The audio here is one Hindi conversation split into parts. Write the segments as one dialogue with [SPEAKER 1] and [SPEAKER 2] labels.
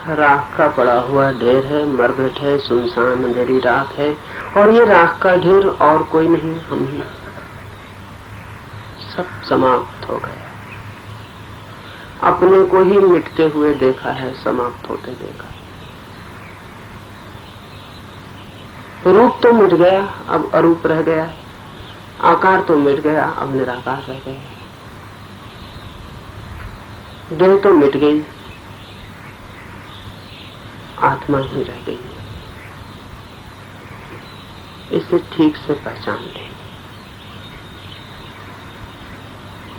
[SPEAKER 1] राख का पड़ा हुआ ढेर है, मरघट है, सुनसान अंधेरी राख है, और ये राख का ढेर और कोई नहीं, हम ही। सब समाप्त हो गया, अपने को ही मिटते हुए देखा है, समाप्त होते देखा। रूप तो मिट गया, अब अरूप रह गया है। आकार तो मिट गया, अब निराकार रह गया। देह तो मिट गई, आत्मा ही रह गई। इसे ठीक से पहचान लें,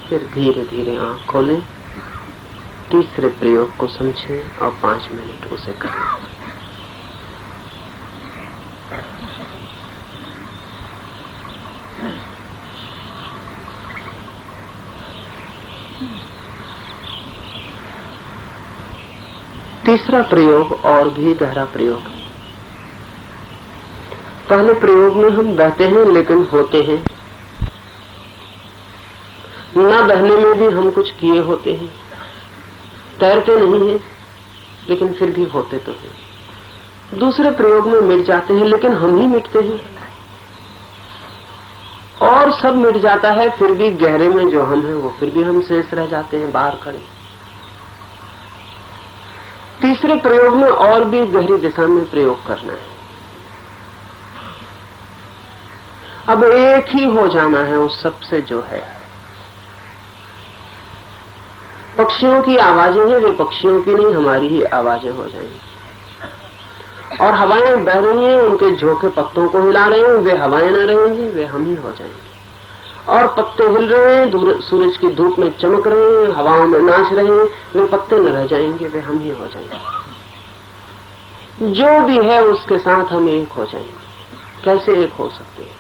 [SPEAKER 1] फिर धीरे धीरे आंख खोलें, तीसरे प्रयोग को समझें और 5 मिनट उसे करें। तीसरा प्रयोग और भी गहरा प्रयोग। पहले प्रयोग में हम बहते हैं लेकिन होते हैं, ना बहने में भी हम कुछ किए होते हैं, तैरते नहीं हैं लेकिन फिर भी होते तो हैं। दूसरे प्रयोग में मिट जाते हैं लेकिन हम ही मिटते हैं, और सब मिट जाता है, फिर भी गहरे में जो हम हैं वो फिर भी हम शेष रह जाते हैं, बाहर खड़े। तीसरे प्रयोग में और भी गहरी दिशा में प्रयोग करना है। अब एक ही हो जाना है उस सबसे जो है। पक्षियों की आवाजें हैं, वे पक्षियों की नहीं, हमारी ही आवाजें हो जाएंगी। और हवाएं बह रही हैं, उनके झोंके पत्तों को हिला रहे हैं, वे हवाएं न रहेंगी, वे हम ही हो जाएंगे। और पत्ते हिल रहे हैं, सूरज की धूप में चमक रहे हैं, हवाओं में नाच रहे हैं, वे पत्ते न रह जाएंगे, वे हम ही हो जाएंगे। जो भी है उसके साथ हम एक हो जाएंगे। कैसे एक हो सकते हैं?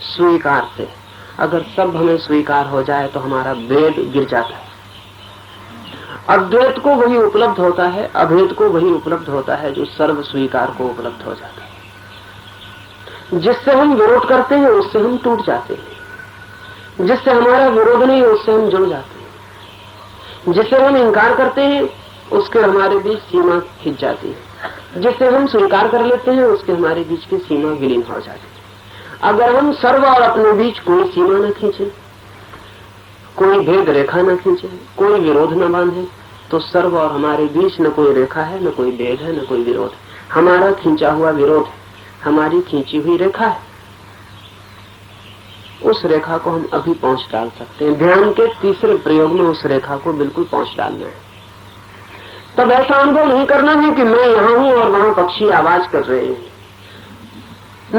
[SPEAKER 1] स्वीकार से। अगर सब हमें स्वीकार हो जाए तो हमारा भेद गिर जाता है। अद्वैत को वही उपलब्ध होता है, अभेद को वही उपलब्ध होता है जो सर्व स्वीकार को उपलब्ध हो जाता है। जिससे हम विरोध करते हैं उससे हम टूट जाते हैं, जिससे हमारा विरोध नहीं है उससे हम जुड़ जाते हैं, जिससे हम इंकार करते हैं उसके हमारे बीच सीमा खिंच जाती है, जिससे हम स्वीकार कर लेते हैं उसके हमारे बीच की सीमा विलीन हो जाती है। अगर हम सर्व और अपने बीच कोई सीमा न खींचे, कोई भेद रेखा न खींचे, कोई विरोध न बांधे, तो सर्व और हमारे बीच न कोई रेखा है, न कोई भेद है, न कोई विरोध है। हमारा खींचा हुआ विरोध है, हमारी खींची हुई रेखा है। उस रेखा को हम अभी पहुंच डाल सकते हैं। ध्यान के तीसरे प्रयोग में उस रेखा को बिल्कुल पहुंच डालना है। तब ऐसा अनुभव नहीं करना है कि मैं यहाँ हूँ और वहां पक्षी आवाज कर रहे हैं।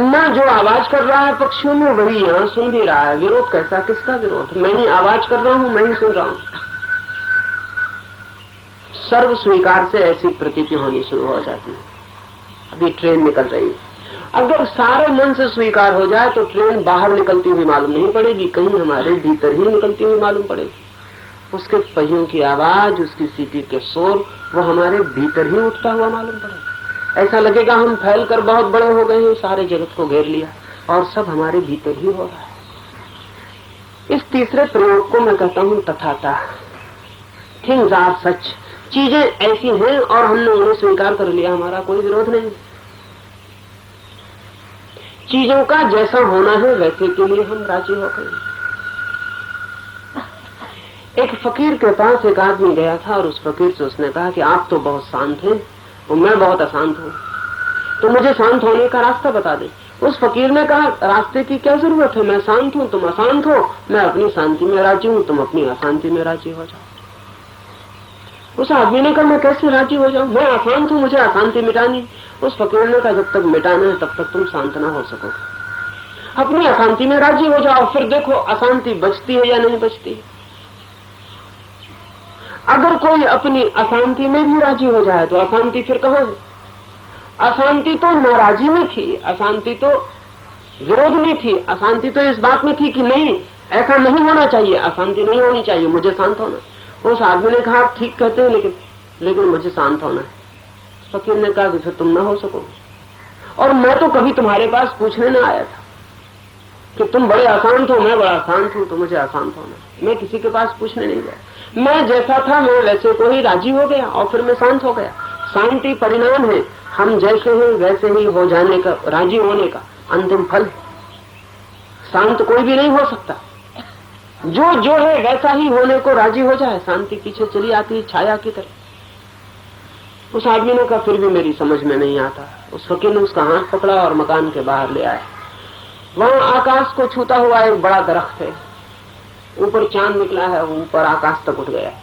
[SPEAKER 1] ना जो आवाज कर रहा है पक्षियों में वही यहाँ सुन भी रहा है। विरोध कैसा? किसका विरोध? मैं ही आवाज कर रहा हूँ, मैं ही सुन रहा हूँ। सर्व स्वीकार से ऐसी प्रतीति होनी शुरू हो जाती है। अभी ट्रेन निकल रही है, अगर सारे मन से स्वीकार हो जाए तो ट्रेन बाहर निकलती हुई मालूम नहीं पड़ेगी, कहीं हमारे भीतर ही निकलती हुई मालूम पड़ेगी। उसके पहियों की आवाज, उसकी सीटी के शोर, वो हमारे भीतर ही उठता हुआ मालूम पड़ेगा। ऐसा लगेगा हम फैल कर बहुत बड़े हो गए हैं, सारे जगत को घेर लिया, और सब हमारे भीतर ही हो रहा है। इस तीसरे प्रयोग को मैं कहता हूँ तथाता। थिंग्स आर सच। चीजें ऐसी हैं और हमने उन्हें स्वीकार कर लिया, हमारा कोई विरोध नहीं। चीजों का जैसा होना है वैसे के लिए हम राजी हो गए। एक फकीर के पास एक आदमी गया था और उस फकीर से उसने कहा कि आप तो बहुत शांत हैं और मैं बहुत अशांत हूं, तो मुझे शांत होने का रास्ता बता दें। उस फकीर ने कहा, रास्ते की क्या जरूरत है? मैं शांत हूं, तुम अशांत हो, मैं अपनी शांति में राजी हूं, तुम अपनी अशांति में राजी हो जाओ। उस आदमी ने कहा, मैं कैसे राजी हो जाऊं? मैं अशांत हूं, मुझे अशांति मिटानी। उस फकीर ने कहा, जब तक मिटाना है तब तक तुम शांत ना हो सकोगे। अपनी अशांति में राजी हो जाओ, फिर देखो अशांति बचती है या नहीं बचती। अगर कोई अपनी अशांति में भी राजी हो जाए तो अशांति फिर कहां है? अशांति तो नाराजी में थी, अशांति तो विरोध में थी, अशांति तो इस बात में थी कि नहीं, ऐसा नहीं होना चाहिए, अशांति नहीं होनी चाहिए, मुझे शांत होना। उस आदमी ने कहा, आप ठीक कहते हैं, लेकिन मुझे शांत होना है। फकीर ने कहा कि फिर तुम ना हो सकोगे, और मैं तो कभी तुम्हारे पास पूछने ना आया था कि तुम बड़े अशांत हो, मैं बड़ा शांत हूं, तो मुझे अशांत होना है। मैं किसी के पास पूछने नहीं गया, मैं जैसा था मैं वैसे को ही राजी हो गया और फिर मैं शांत हो गया। शांति परिणाम है, हम जैसे हैं वैसे ही हो जाने का, राजी होने का अंतिम फल है। शांत कोई भी नहीं हो सकता, जो है वैसा ही होने को राजी हो जाए, शांति पीछे चली आती है छाया की तरह। उस आदमी ने कहा फिर भी मेरी समझ में नहीं आता। उस फकीर ने उसका हाथ पकड़ा और मकान के बाहर ले आया। वहां आकाश को छूता हुआ एक बड़ा दरख्त है, ऊपर चांद निकला है, ऊपर आकाश तक उठ गया है,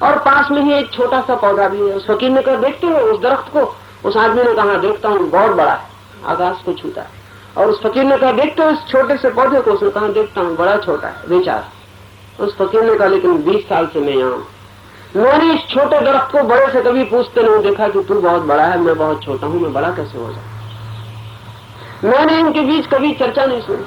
[SPEAKER 1] और पास में ही एक छोटा सा पौधा भी है। उस फकीर ने कहा देखते हो उस दरख्त को? उस आदमी ने कहा देखता हूँ, बहुत बड़ा है, आकाश को छूता है। और उस फकीर ने कहा देखते हो इस छोटे से पौधे को? उसने कहा देखता हूँ, बड़ा छोटा है, बेचारा। उस फकीर ने कहा लेकिन 20 साल से मैं यहाँ हूँ, मैंने इस छोटे दरख्त को बड़े से कभी पूछते नहीं देखा कि तू बहुत बड़ा है, मैं बहुत छोटा हूँ, मैं बड़ा कैसे हो जाऊं। मैंने इनके बीच कभी चर्चा नहीं सुनी।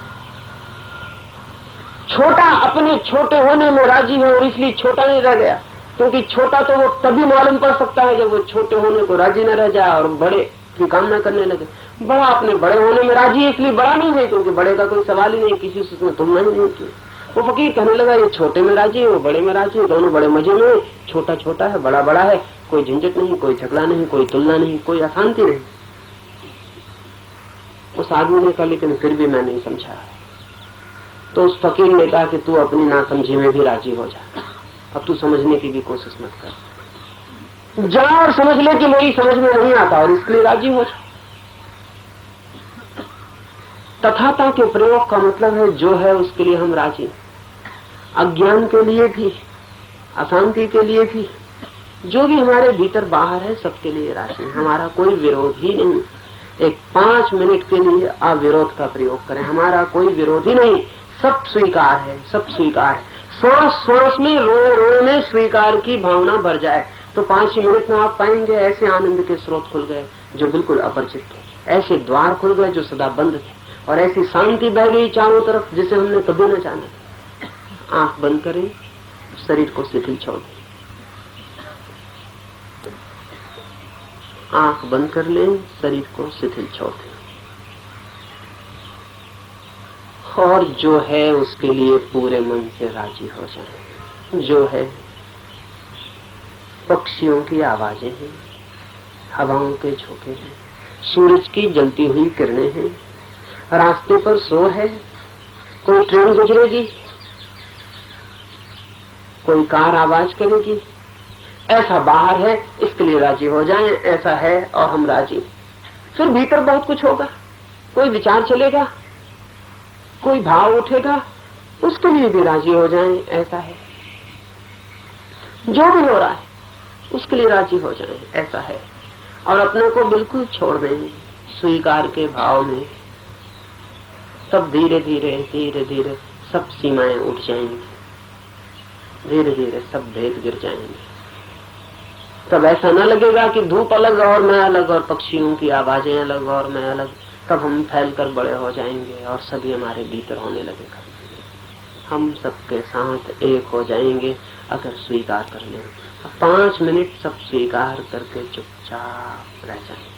[SPEAKER 1] छोटा अपने छोटे होने में राजी है और इसलिए छोटा नहीं रह गया, क्योंकि छोटा तो वो तभी मालूम पड़ सकता है जब वो छोटे होने को राजी न रह जाए और बड़े की कामना करने लगे। बड़ा अपने बड़े होने में राजी है इसलिए बड़ा नहीं है, क्योंकि बड़े का कोई सवाल ही नहीं, किसी से उसने तुलना ही नहीं की। वो फकीर कहने लगा ये छोटे में राजी है, वो बड़े में राजी है, दोनों बड़े मजे में, छोटा छोटा है, बड़ा बड़ा है, कोई झंझट नहीं, कोई झगड़ा नहीं, कोई तुलना नहीं, कोई अशांति नहीं। उस आदमी ने कहा लेकिन फिर भी मैं नहीं समझा। तो उस फकीर ने कहा कि तू अपनी नासमझी में भी राजी हो जा, अब तू समझने की भी कोशिश मत कर, जा और समझ ले कि मेरी समझ में नहीं आता और इसके लिए राजी हो जा। तथाता के प्रयोग का मतलब है जो है उसके लिए हम राजी, अज्ञान के लिए भी, अशांति के लिए भी, जो भी हमारे भीतर बाहर है सबके लिए राजी। हमारा कोई विरोध ही नहीं। एक 5 मिनट के लिए अविरोध का प्रयोग करें, हमारा कोई विरोध ही नहीं, सब स्वीकार है, सब स्वीकार है। श्वास श्वास में, रोए रोए में स्वीकार की भावना भर जाए तो 5 मिनट में आप पाएंगे ऐसे आनंद के स्रोत खुल गए जो बिल्कुल अपरिचित थे, ऐसे द्वार खुल गए जो सदा बंद थे, और ऐसी शांति बह गई चारों तरफ जिसे हमने कभी न जाना। आंख बंद करें, शरीर को शिथिल छोड़ दें, आंख बंद कर लें, शरीर को शिथिल छोड़ दें, और जो है उसके लिए पूरे मन से राजी हो जाए। जो है पक्षियों की आवाजें हैं, हवाओं के झोंके हैं, सूरज की जलती हुई किरणें हैं, रास्ते पर शोर है, कोई ट्रेन गुजरेगी, कोई कार आवाज करेगी, ऐसा बाहर है, इसके लिए राजी हो जाएं। ऐसा है और हम राजी। फिर भीतर बहुत कुछ होगा, कोई विचार चलेगा, कोई भाव उठेगा, उसके लिए भी राजी हो जाएं। ऐसा है, जो भी हो रहा है उसके लिए राजी हो जाएं। ऐसा है, और अपने को बिल्कुल छोड़ दें स्वीकार के भाव में। तब धीरे धीरे धीरे धीरे सब सीमाएं उठ जाएंगी, धीरे धीरे सब भेद गिर जाएंगे। तब ऐसा न लगेगा कि धूप अलग और मैं अलग, और पक्षियों की आवाजें अलग और मैं अलग। तब हम फैलकर बड़े हो जाएंगे और सभी हमारे भीतर होने लगेगा। हम सबके साथ एक हो जाएंगे अगर स्वीकार कर लें। 5 मिनट सब स्वीकार करके चुपचाप रह जाएंगे।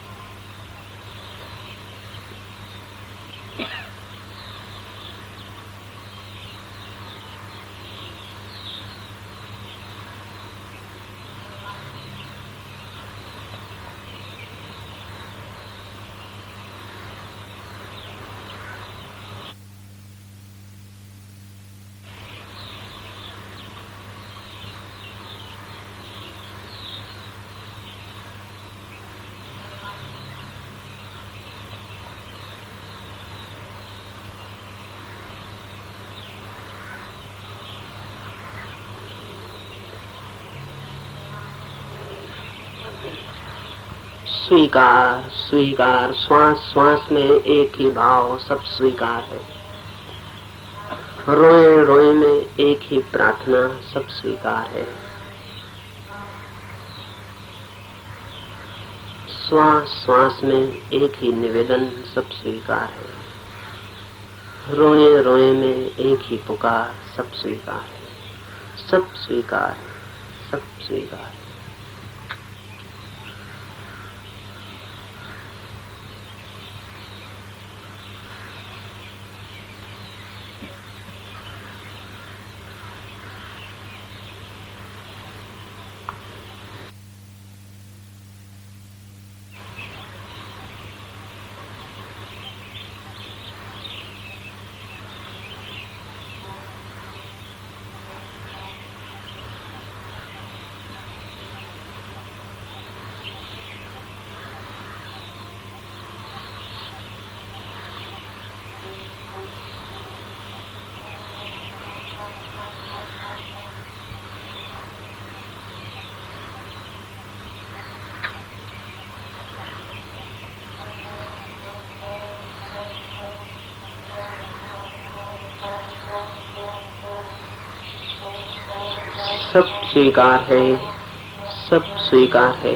[SPEAKER 1] स्वीकार स्वीकार, श्वास श्वास में एक ही भाव, सब स्वीकार है। रोए रोए में एक ही प्रार्थना, सब स्वीकार है। श्वास श्वास में एक ही निवेदन, सब स्वीकार है। रोए रोए में एक ही पुकार, सब स्वीकार है। सब स्वीकार, सब स्वीकार। स्वीकार है, सब स्वीकार है।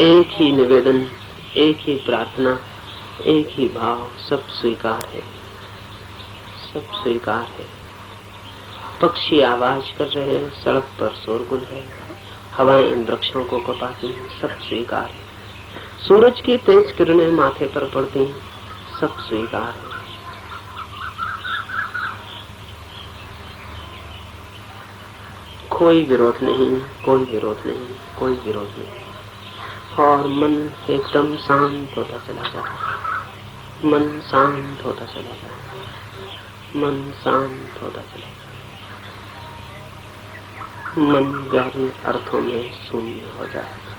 [SPEAKER 1] एक ही निवेदन, एक ही प्रार्थना, एक ही भाव, सब स्वीकार है, सब स्वीकार है। पक्षी आवाज कर रहे हैं, सड़क पर शोरगुल है, हवाएं वृक्षों को कपाती हैं, सब स्वीकार है। सूरज की तेज किरणें माथे पर पड़ती हैं, सब स्वीकार है। कोई विरोध नहीं, कोई विरोध नहीं, कोई विरोध नहीं। और मन एकदम शांत होता चला जाता है, मन शांत होता चला जाता है, मन शांत होता चला जाता है, मन गहरे अर्थों में शून्य हो जाएगा।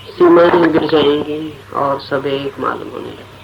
[SPEAKER 1] सीमाएं गिर जाएंगी और सब एक मालूम होने लगे।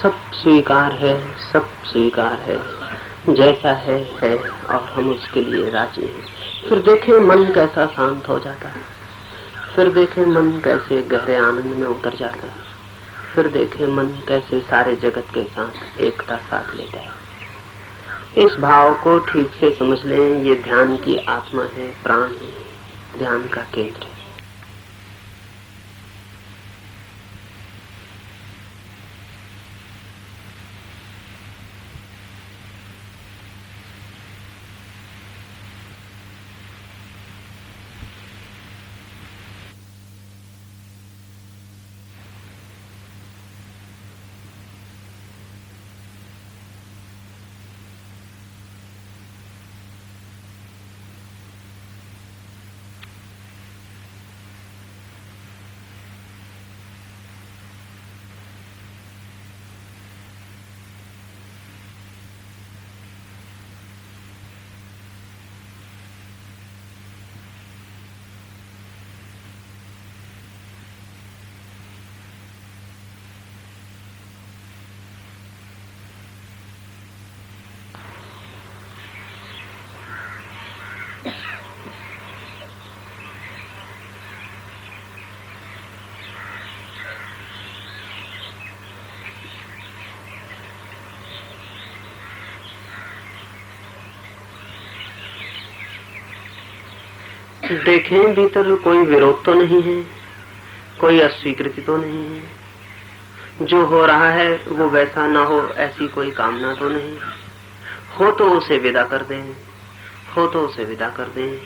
[SPEAKER 1] सब स्वीकार है, सब स्वीकार है, जैसा है और हम उसके लिए राजी हैं। फिर देखें मन कैसा शांत हो जाता है, फिर देखें मन कैसे गहरे आनंद में उतर जाता है, फिर देखें मन कैसे सारे जगत के साथ एकता साथ लेता है। इस भाव को ठीक से समझ लें, ये ध्यान की आत्मा है, प्राण है, ध्यान का केंद्र है। देखें भीतर कोई विरोध तो नहीं है, कोई अस्वीकृति तो नहीं है। जो हो रहा है वो वैसा ना हो ऐसी कोई कामना तो नहीं। हो तो उसे विदा कर दें, हो तो उसे विदा कर दें,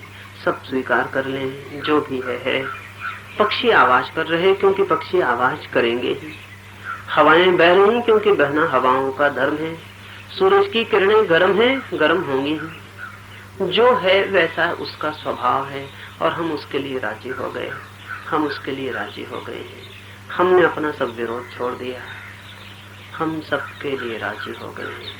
[SPEAKER 1] सब स्वीकार कर लें। जो भी है। पक्षी आवाज कर रहे क्योंकि पक्षी आवाज करेंगे ही। हवाएं बह रही क्योंकि बहना हवाओं का धर्म है। सूरज की किरणें गर्म है, गर्म होंगी ही। जो है वैसा उसका स्वभाव है और हम उसके लिए राजी हो गए, हम उसके लिए राजी हो गए हैं। हमने अपना सब विरोध छोड़ दिया, हम सबके लिए राजी हो गए हैं।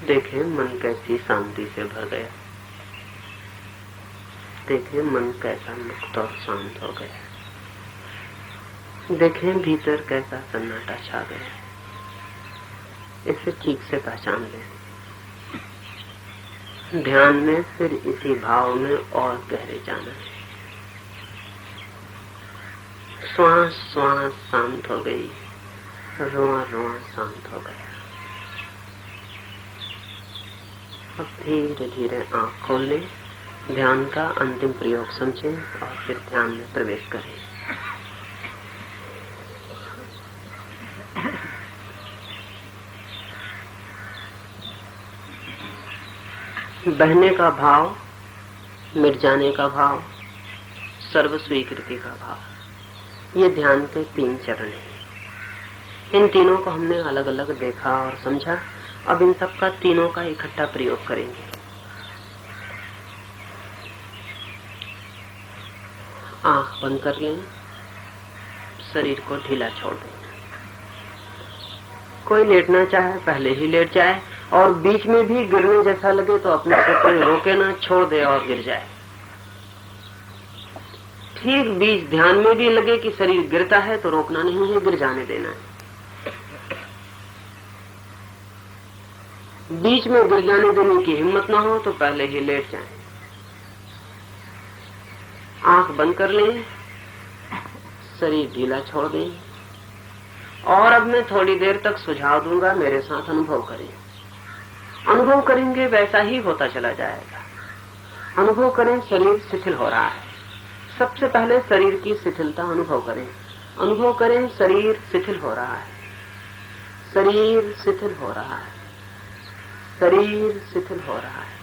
[SPEAKER 1] देखें मन कैसी शांति से भर गया, देखें मन कैसा मुक्त और शांत हो गया, देखें भीतर कैसा सन्नाटा छा गया। इसे ठीक से पहचान लें। ध्यान में फिर इसी भाव में और गहरे जाना है। श्वास श्वास शांत हो गई, रोआ रोआ शांत हो गया। अब धीरे धीरे आंख खोल लें, ध्यान का अंतिम प्रयोग समझें और फिर ध्यान में प्रवेश करें। बहने का भाव, मिट जाने का भाव, सर्व स्वीकृति का भाव, ये ध्यान के 3 चरण हैं। इन तीनों को हमने अलग अलग देखा और समझा। अब इन सब का तीनों का इकट्ठा प्रयोग करेंगे। आंख बंद कर लें, शरीर को ढीला छोड़ दें। कोई लेटना चाहे पहले ही लेट जाए, और बीच में भी गिरने जैसा लगे तो अपने को कोई रोके ना, छोड़ दे और गिर जाए। ठीक बीच ध्यान में भी लगे कि शरीर गिरता है तो रोकना नहीं है, गिर जाने देना है। बीच में गिर जाने देने की हिम्मत ना हो तो पहले ही लेट जाए। आंख बंद कर लें, शरीर ढीला छोड़ दें, और अब मैं थोड़ी देर तक सुझाव दूंगा, मेरे साथ अनुभव करें। अनुभव करेंगे वैसा ही होता चला जाएगा। अनुभव करें शरीर शिथिल हो रहा है। सबसे पहले शरीर की शिथिलता अनुभव करें। अनुभव करें शरीर शिथिल हो रहा है, शरीर शिथिल हो रहा है, शरीर शिथिल हो रहा है।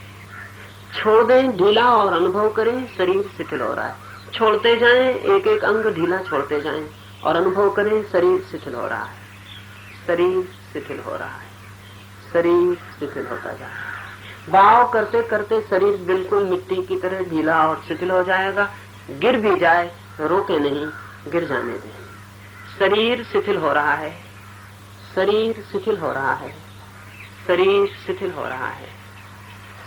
[SPEAKER 1] छोड़ दें ढीला और अनुभव करें शरीर शिथिल हो रहा है। छोड़ते जाएं, एक एक अंग ढीला छोड़ते जाएं और अनुभव करें शरीर शिथिल हो रहा है, शरीर शिथिल हो रहा है, शरीर शिथिल होता जा रहा है। भाव करते करते शरीर बिल्कुल मिट्टी की तरह ढीला और शिथिल हो जाएगा। गिर भी जाए तो रोके नहीं, गिर जाने दें। शरीर शिथिल हो रहा है, शरीर शिथिल हो रहा है, शरीर शिथिल हो रहा है,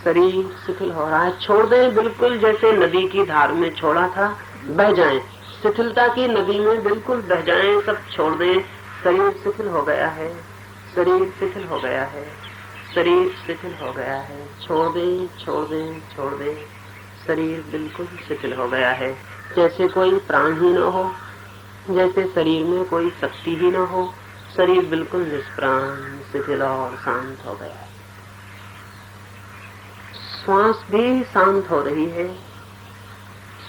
[SPEAKER 1] शरीर शिथिल हो रहा है। छोड़ दें बिल्कुल जैसे नदी की धार में छोड़ा था, बह जाएं, शिथिलता की नदी में बिल्कुल बह जाएं, सब छोड़ दें। शरीर शिथिल हो गया है, शरीर शिथिल हो गया है, शरीर शिथिल हो गया है। छोड़ दें, छोड़ दें, छोड़ दें। शरीर बिल्कुल शिथिल हो गया है, जैसे कोई प्राण ही न हो, जैसे शरीर में कोई शक्ति ही न हो। शरीर बिल्कुल निष्प्राण, शिथिल और शांत हो गया है। श्वास भी शांत हो रही है,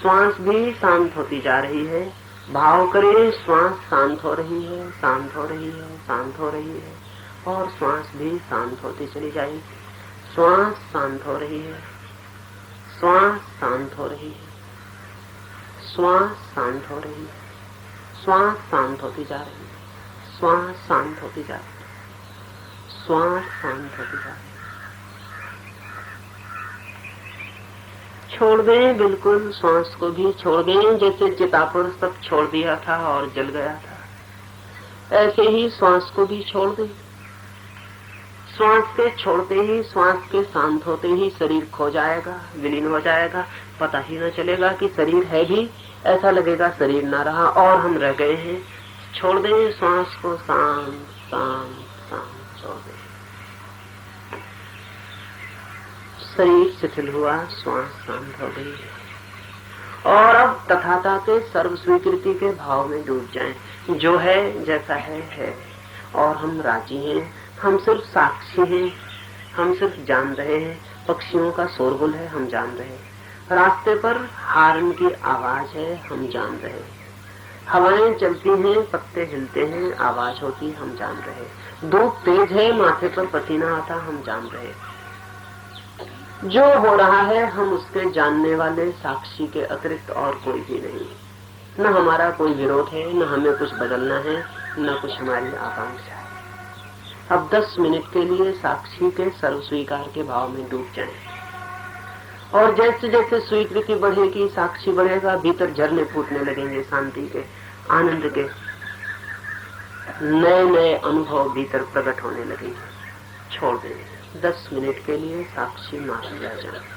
[SPEAKER 1] श्वास भी शांत होती जा रही है। भाव करें श्वास शांत हो रही है, शांत हो रही है, शांत हो रही है, और श्वास भी शांत होती चली जाएगी। श्वास शांत हो रही है, श्वास शांत हो रही है, श्वास शांत हो रही है, श्वास शांत होती जा रही है, श्वास शांत होती जा रही है, श्वास शांत होती जा रही है। छोड़ दें बिल्कुल, श्वास को भी छोड़ दें, जैसे चिता पर सब छोड़ दिया था और जल गया था, ऐसे ही श्वास को भी छोड़ दें। श्वास के छोड़ते ही, श्वास के शांत होते ही शरीर खो जाएगा, विलीन हो जाएगा। पता ही न चलेगा कि शरीर है भी, ऐसा लगेगा शरीर न रहा और हम रह गए हैं। छोड़ दें श्वास को, शांत शांत शांत छोड़ दें। शरीर शिथिल हुआ, श्वास शांत हो गई, और अब तथाता के सर्व स्वीकृति के भाव में डूब जाएं। जो है जैसा है, और हम राजी हैं। हम सिर्फ साक्षी हैं, हम सिर्फ जान रहे हैं। पक्षियों का शोरगुल है, हम जान रहे हैं। रास्ते पर हार्न की आवाज है, हम जान रहे हैं। हवाएं चलती हैं, पत्ते हिलते हैं, आवाज होती, हम जान रहे हैं। धूप तेज है, माथे पर पसीना आता, हम जान रहे हैं। जो हो रहा है हम उसके जानने वाले, साक्षी के अतिरिक्त और कोई भी नहीं। न हमारा कोई विरोध है, न हमें कुछ बदलना है, न कुछ हमारी आकांक्षा है। अब 10 मिनट के लिए साक्षी के सर्व स्वीकार के भाव में डूब जाएं, और जैसे जैसे स्वीकृति बढ़ेगी, साक्षी बढ़ेगा, भीतर झरने फूटने लगेंगे शांति के, आनंद के। नए नए अनुभव भीतर प्रकट होने लगेंगे। छोड़ दें 10 मिनट के लिए साक्षी मान लिया जाए।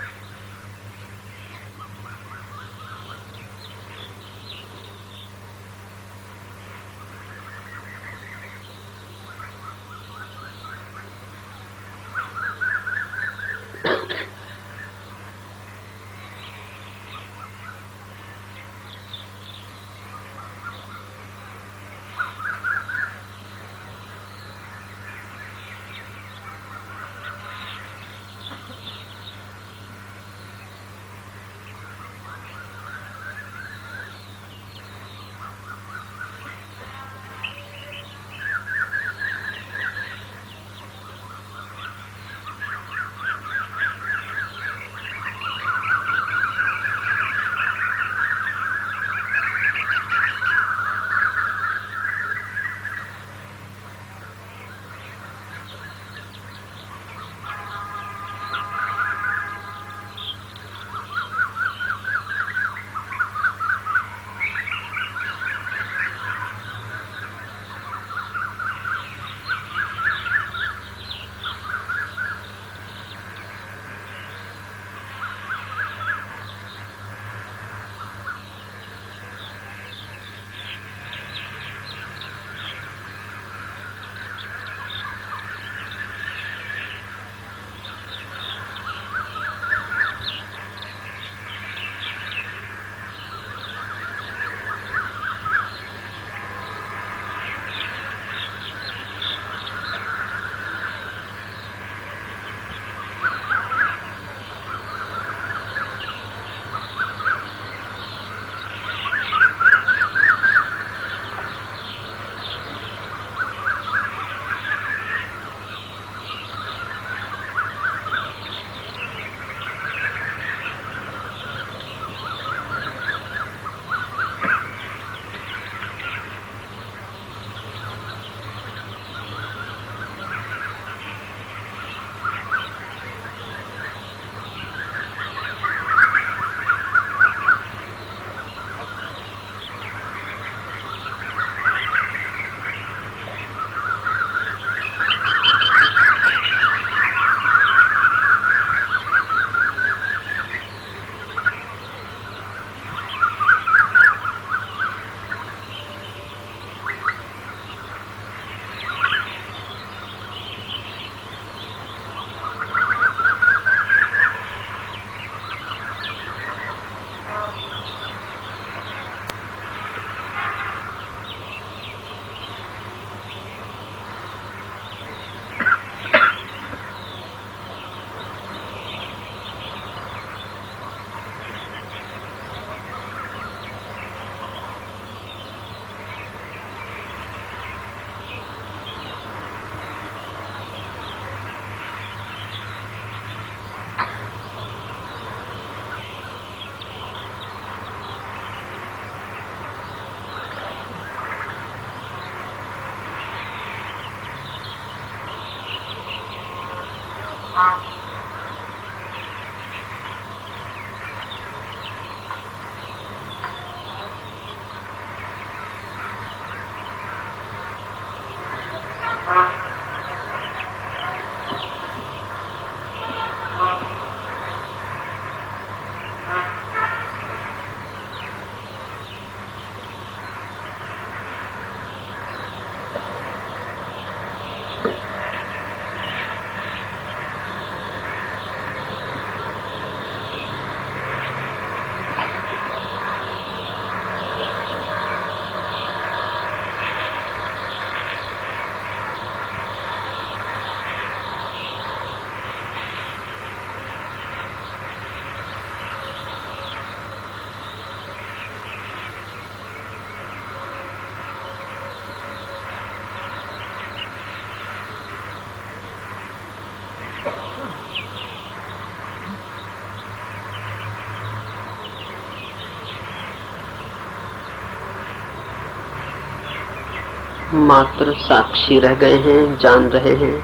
[SPEAKER 1] मात्र साक्षी रह गए हैं, जान रहे हैं,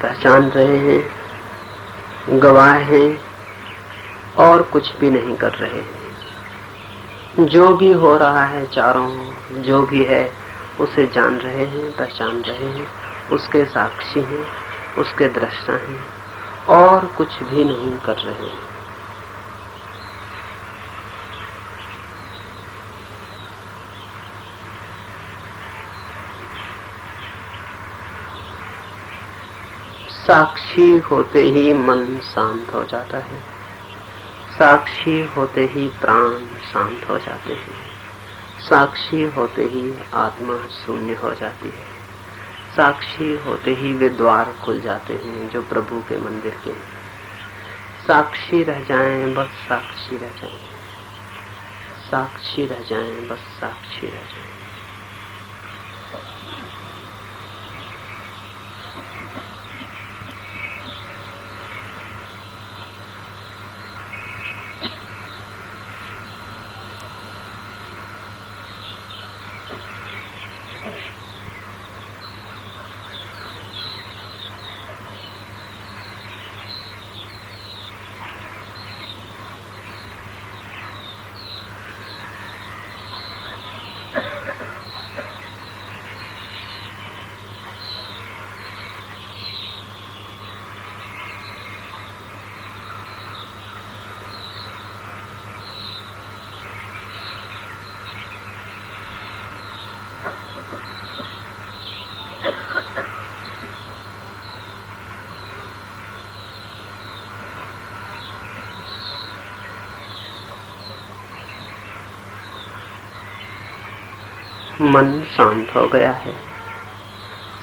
[SPEAKER 1] पहचान रहे हैं, गवाह हैं और कुछ भी नहीं कर रहे हैं। जो भी हो रहा है चारों, जो भी है उसे जान रहे हैं, पहचान रहे हैं, उसके साक्षी हैं, उसके दृष्टा हैं और कुछ भी नहीं कर रहे हैं। साक्षी होते ही मन शांत हो जाता है, साक्षी होते ही प्राण शांत हो जाते हैं, साक्षी होते ही आत्मा शून्य हो जाती है, साक्षी होते ही वे द्वार खुल जाते हैं जो प्रभु के मंदिर के। साक्षी रह जाएं, बस साक्षी रह जाएं, साक्षी रह जाएं, बस साक्षी रह जाएं। मन शांत हो गया है,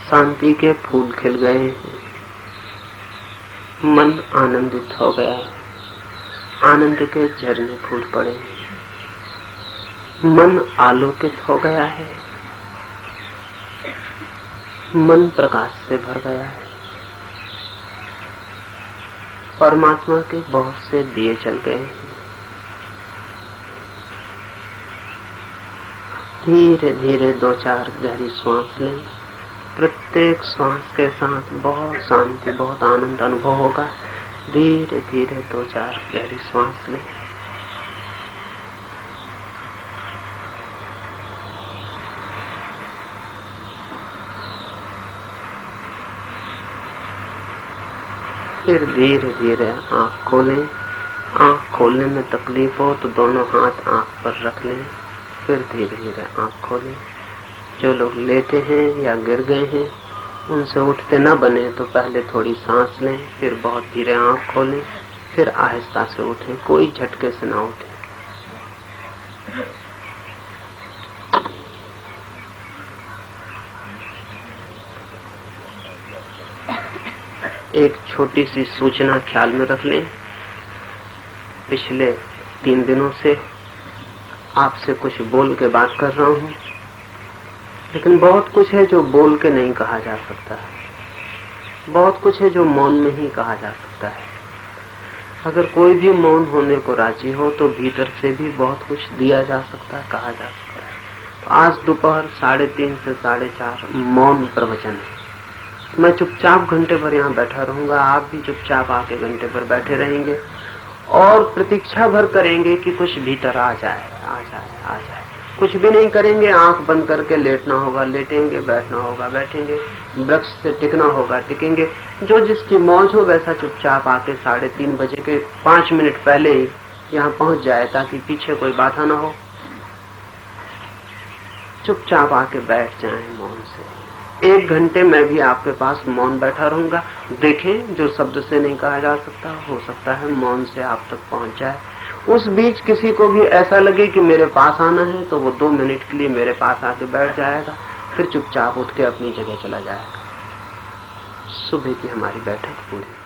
[SPEAKER 1] शांति के फूल खिल गए हैं, मन आनंदित हो गया है, आनंद के झरने फूल पड़े हैं, मन आलोकित हो गया है, मन प्रकाश से भर गया है, परमात्मा के बहुत से दिए चल गए हैं। धीरे धीरे 2-4 गहरी श्वास लें। प्रत्येक श्वास के साथ बहुत शांति, बहुत आनंद अनुभव होगा। धीरे धीरे 2-4 गहरी श्वास लें। फिर धीरे धीरे आँख खोलें। आँख खोलने में तकलीफ हो तो दोनों हाथ आँख पर रख लें। फिर धीरे धीरे आँख खोलें। जो लोग लेटे हैं या गिर गए हैं उनसे उठते न बने तो पहले थोड़ी सांस लें, फिर बहुत धीरे आँख खोलें, फिर आहिस्ता से उठें। कोई झटके से ना उठें। एक छोटी सी सूचना ख्याल में रख लें। पिछले 3 दिनों से आपसे कुछ बोल के बात कर रहा हूँ, लेकिन बहुत कुछ है जो बोल के नहीं कहा जा सकता है। बहुत कुछ है जो मौन में ही कहा जा सकता है। अगर कोई भी मौन होने को राजी हो तो भीतर से भी बहुत कुछ दिया जा सकता है, कहा जा सकता है। तो आज दोपहर 3:30 से 4:30 मौन प्रवचन है। मैं चुपचाप घंटे भर यहाँ बैठा रहूंगा। आप भी चुपचाप आके घंटे भर बैठे रहेंगे और प्रतीक्षा भर करेंगे कि कुछ भीतर आ जाए, आ जाए, आ जाए। कुछ भी नहीं करेंगे, आंख बंद करके लेटना होगा, लेटेंगे, बैठना होगा, बैठेंगे, वृक्ष से टिकना होगा, टिकेंगे। जो जिसकी मौज हो वैसा चुपचाप आके 3:30 बजे के 5 मिनट पहले ही यहाँ पहुंच जाए, ताकि पीछे कोई बाधा ना हो। चुपचाप आके बैठ जाएं मौन से। 1 घंटे मैं भी आपके पास मौन बैठा रहूंगा। देखें, जो शब्द से नहीं कहा जा सकता, हो सकता है मौन से आप तक पहुंच जाए। उस बीच किसी को भी ऐसा लगे कि मेरे पास आना है, तो वो 2 मिनट के लिए मेरे पास आके बैठ जाएगा, फिर चुपचाप उठ के अपनी जगह चला जाएगा। सुबह की हमारी बैठक पूरी।